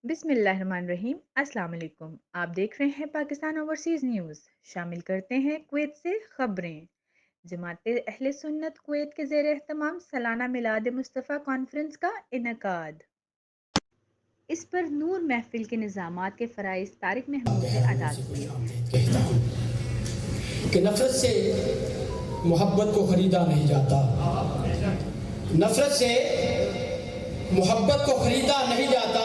بسم اللہ الرحمن الرحیم۔ السلام علیکم، آپ دیکھ رہے ہیں پاکستان اوورسیز نیوز۔ شامل کرتے ہیں کویت سے خبریں۔ جماعت اہل سنت کویت کے زیر اہتمام سالانہ میلاد مصطفیٰ کانفرنس کا انعقاد۔ اس پر نور محفل کے نظامات کے فرائض طارق محمود نے ادا کیے۔ کہ نفرت سے محبت کو خریدا نہیں جاتا، نفرت سے محبت کو خریدا نہیں جاتا،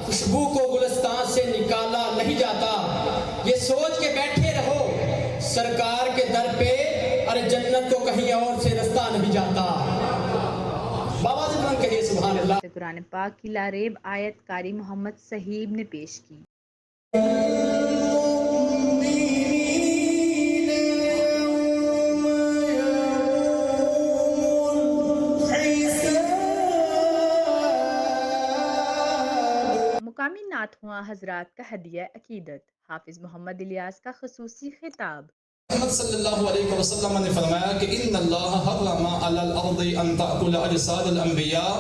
خوشبو کو گلستان سے نکالا نہیں جاتا۔ یہ سوچ کے بیٹھے رہو سرکار کے در پہ، ارے جنت کو کہیں اور سے رستہ نہیں جاتا۔ بابا زبان کہیے سبحان اللہ۔ قرآن پاک کی لاریب آیت قاری محمد صہیب نے پیش کی۔ مقامی نعت خواں حضرات کا ہدیہ عقیدت، حافظ محمد الیاس کا خصوصی خطاب۔ محمد صلی اللہ علیہ وسلم نے فرمایا کہ ان اللہ حرم علی الارض ان تأکل اجساد الانبیاء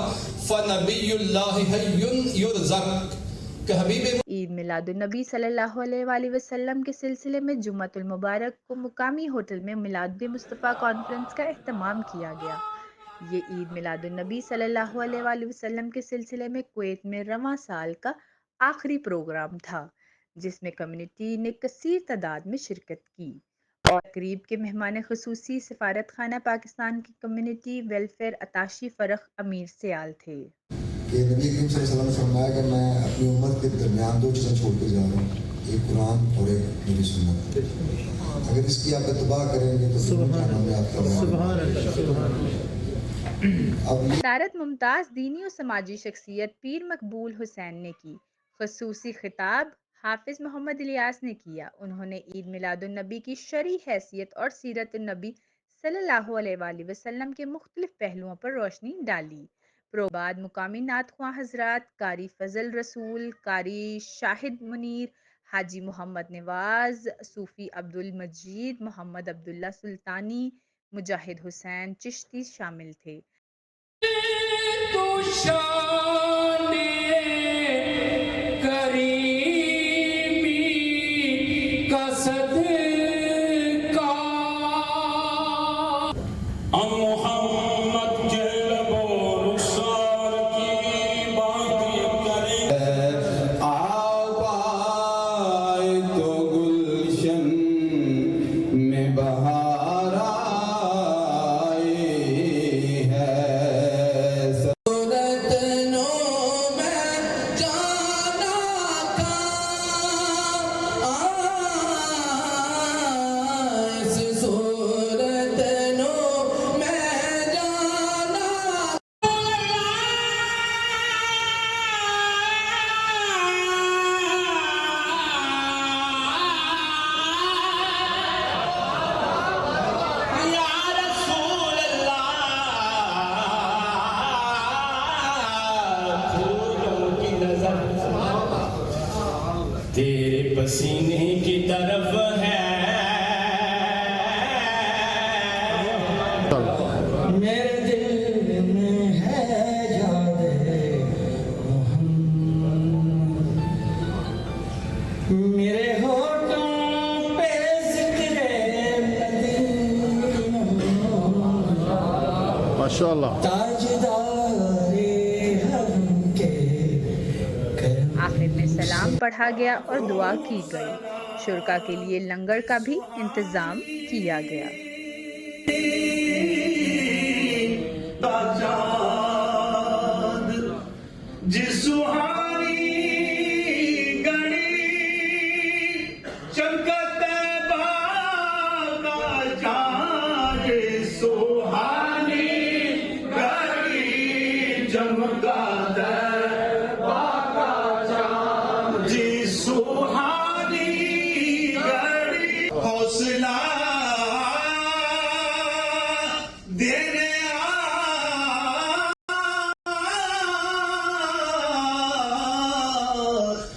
فنبی اللہ حی یرزق، کہ حبیب عید میلاد النبی صلی اللہ علیہ وآلہ وسلم کے سلسلے میں جمعۃ المبارک کو مقامی ہوٹل میں میلاد مصطفیٰ کانفرنس کا اہتمام کیا گیا۔ یہ عید میلاد النبی صلی اللہ علیہ وآلہ وسلم کے سلسلے میں کویت میں رواں سال کا آخری پروگرام تھا، جس میں کمیونٹی نے کثیر تعداد میں شرکت کی اور تقریب کے مہمان خصوصی سفارت خانہ پاکستان کی کمیونٹی ویلفیئر اتاشی فرخ امیر سیال تھے۔ کہ نبی کریم صلی اللہ علیہ وسلم نے فرمایا کہ میں اپنی امت کے درمیان دو چیزیں چھوڑ کے جا رہا ہوں، ایک قرآن اور ایک میری سنت۔ اگر اس کی آپ اتباع کریں گے تو جہنم میں آپ کا صدارت ممتاز دینی و سماجی شخصیت پیر مقبول حسین نے کی۔ خصوصی خطاب حافظ محمد الیاس نے کیا۔ انہوں نے عید میلاد النبی کی شرعی حیثیت اور سیرت النبی صلی اللہ علیہ وآلہ وسلم کے مختلف پہلوؤں پر روشنی ڈالی۔ بعد مقامی نعت خواں حضرات قاری فضل رسول، قاری شاہد منیر، حاجی محمد نواز، صوفی عبدالمجید، محمد عبداللہ سلطانی، مجاہد حسین چشتی شامل تھے۔ تیرے پسینے کی طرف ہے میرے دل میں ہے یاد محمد، میرے ہونٹوں پہ ذکر مدینہ، ماشاءاللہ آخر میں سلام پڑھا گیا اور دعا کی گئی۔ شرکا کے لیے لنگر کا بھی انتظام کیا گیا۔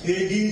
دینے